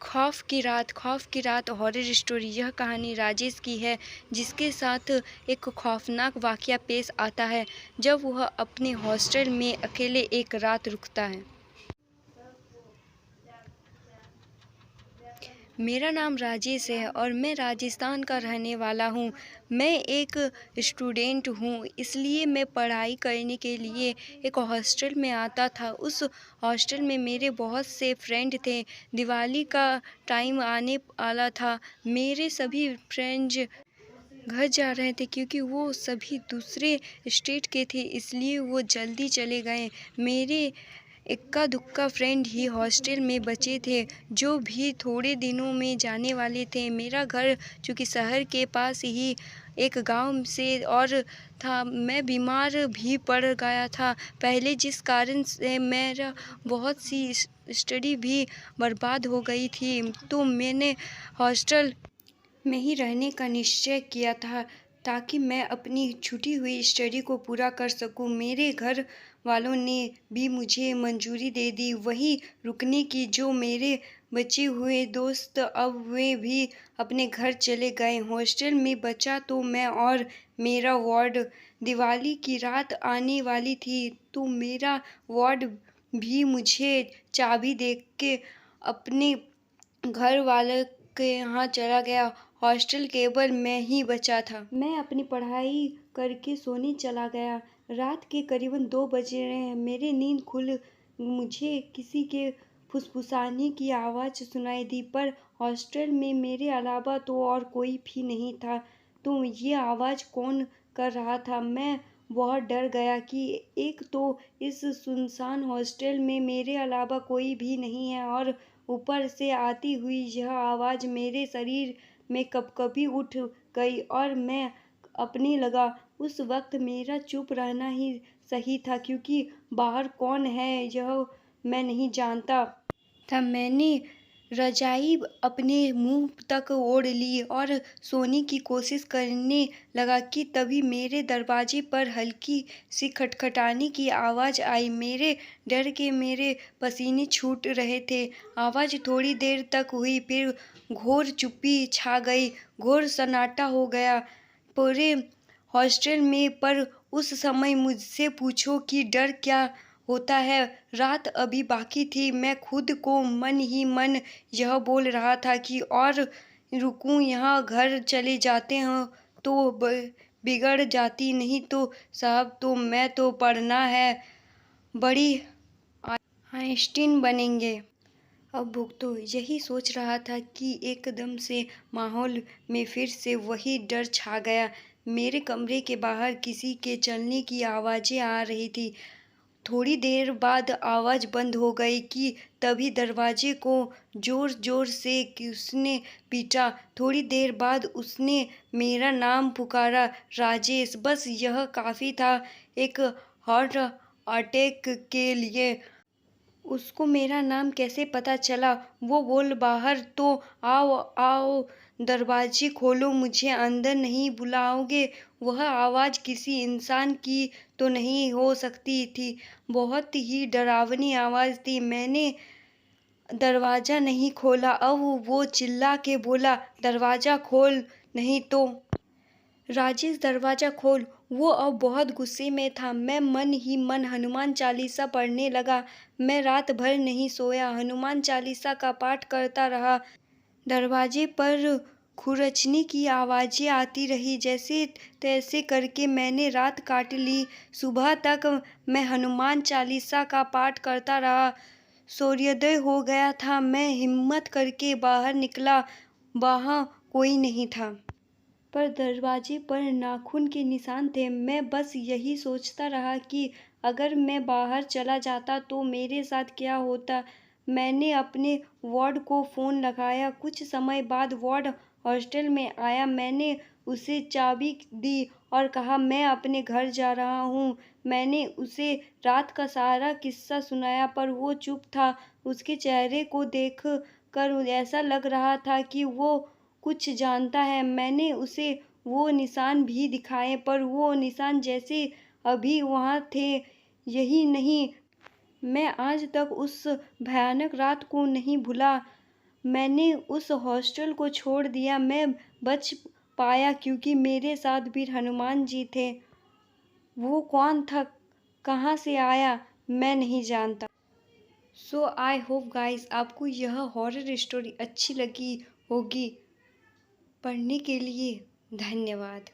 खौफ की रात हॉरर स्टोरी। यह कहानी राजेश की है, जिसके साथ एक खौफनाक वाक़या पेश आता है जब वह अपने हॉस्टल में अकेले एक रात रुकता है। मेरा नाम राजेश है और मैं राजस्थान का रहने वाला हूँ। मैं एक स्टूडेंट हूँ, इसलिए मैं पढ़ाई करने के लिए एक हॉस्टल में आता था। उस हॉस्टल में मेरे बहुत से फ्रेंड थे। दिवाली का टाइम आने वाला था। मेरे सभी फ्रेंड्स घर जा रहे थे क्योंकि वो सभी दूसरे स्टेट के थे, इसलिए वो जल्दी चले गए। मेरे इक्का दुक्का फ्रेंड ही हॉस्टल में बचे थे, जो भी थोड़े दिनों में जाने वाले थे। मेरा घर चूँकि शहर के पास ही एक गांव से और था। मैं बीमार भी पड़ गया था पहले, जिस कारण से मेरा बहुत सी स्टडी भी बर्बाद हो गई थी। तो मैंने हॉस्टल में ही रहने का निश्चय किया था, ताकि मैं अपनी छूटी हुई स्टडी को पूरा कर सकूं। मेरे घर वालों ने भी मुझे मंजूरी दे दी वहीं रुकने की। जो मेरे बचे हुए दोस्त, अब वे भी अपने घर चले गए। हॉस्टल में बचा तो मैं और मेरा वार्ड। दिवाली की रात आने वाली थी, तो मेरा वार्ड भी मुझे चाबी दे के अपने घर वाले के यहाँ चला गया। हॉस्टल केवल मैं ही बचा था। मैं अपनी पढ़ाई करके सोने चला गया। रात के करीबन 2 बज रहे हैं। मेरी नींद खुल मुझे किसी के फुसफुसाने की आवाज़ सुनाई दी, पर हॉस्टल में मेरे अलावा तो और कोई भी नहीं था। तो ये आवाज़ कौन कर रहा था? मैं बहुत डर गया कि एक तो इस सुनसान हॉस्टल में मेरे अलावा कोई भी नहीं है, और ऊपर से आती हुई यह आवाज़ मेरे शरीर में कँपकँपी उठ गई और मैं अपने लगा। उस वक्त मेरा चुप रहना ही सही था, क्योंकि बाहर कौन है यह मैं नहीं जानता था। मैंने रजाई अपने मुंह तक ओढ़ ली और सोने की कोशिश करने लगा कि तभी मेरे दरवाजे पर हल्की सी खटखटाने की आवाज़ आई। मेरे डर के मेरे पसीने छूट रहे थे। आवाज़ थोड़ी देर तक हुई, फिर घोर चुप्पी छा गई। घोर सन्नाटा हो गया पूरे हॉस्टल में। पर उस समय मुझसे पूछो कि डर क्या होता है। रात अभी बाकी थी। मैं खुद को मन ही मन यह बोल रहा था कि और रुकूं, यहाँ घर चले जाते हैं तो बिगड़ जाती, नहीं तो साहब तो मैं तो पढ़ना है, बड़ी आइंस्टीन बनेंगे। अब भुगतो। यही सोच रहा था कि एकदम से माहौल में फिर से वही डर छा गया। मेरे कमरे के बाहर किसी के चलने की आवाज़ें आ रही थी। थोड़ी देर बाद आवाज़ बंद हो गई कि तभी दरवाजे को ज़ोर ज़ोर से किसने पीटा। थोड़ी देर बाद उसने मेरा नाम पुकारा, राजेश। बस यह काफ़ी था एक हार्ट अटैक के लिए। उसको मेरा नाम कैसे पता चला? वो बोल, बाहर तो आओ आओ, दरवाजे खोलो, मुझे अंदर नहीं बुलाओगे? वह आवाज़ किसी इंसान की तो नहीं हो सकती थी। बहुत ही डरावनी आवाज़ थी। मैंने दरवाज़ा नहीं खोला। अब वो चिल्ला के बोला, दरवाज़ा खोल, नहीं तो। राजेश, दरवाज़ा खोल। वो अब बहुत गुस्से में था। मैं मन ही मन हनुमान चालीसा पढ़ने लगा। मैं रात भर नहीं सोया, हनुमान चालीसा का पाठ करता रहा। दरवाजे पर खुरचने की आवाज़ें आती रही। जैसे तैसे करके मैंने रात काट ली। सुबह तक मैं हनुमान चालीसा का पाठ करता रहा। सूर्योदय हो गया था। मैं हिम्मत करके बाहर निकला। वहाँ कोई नहीं था, पर दरवाजे पर नाखून के निशान थे। मैं बस यही सोचता रहा कि अगर मैं बाहर चला जाता तो मेरे साथ क्या होता। मैंने अपने वार्ड को फ़ोन लगाया। कुछ समय बाद वार्ड हॉस्टल में आया। मैंने उसे चाबी दी और कहा, मैं अपने घर जा रहा हूँ। मैंने उसे रात का सारा किस्सा सुनाया, पर वो चुप था। उसके चेहरे को देख कर ऐसा लग रहा था कि वो कुछ जानता है। मैंने उसे वो निशान भी दिखाए, पर वो निशान जैसे अभी वहाँ थे। यही नहीं, मैं आज तक उस भयानक रात को नहीं भूला। मैंने उस हॉस्टल को छोड़ दिया, मैं बच पाया क्योंकि मेरे साथ वीर हनुमान जी थे। वो कौन था, कहाँ से आया, मैं नहीं जानता। सो आई होप गाइस आपको यह हॉरर स्टोरी अच्छी लगी होगी। पढ़ने के लिए धन्यवाद।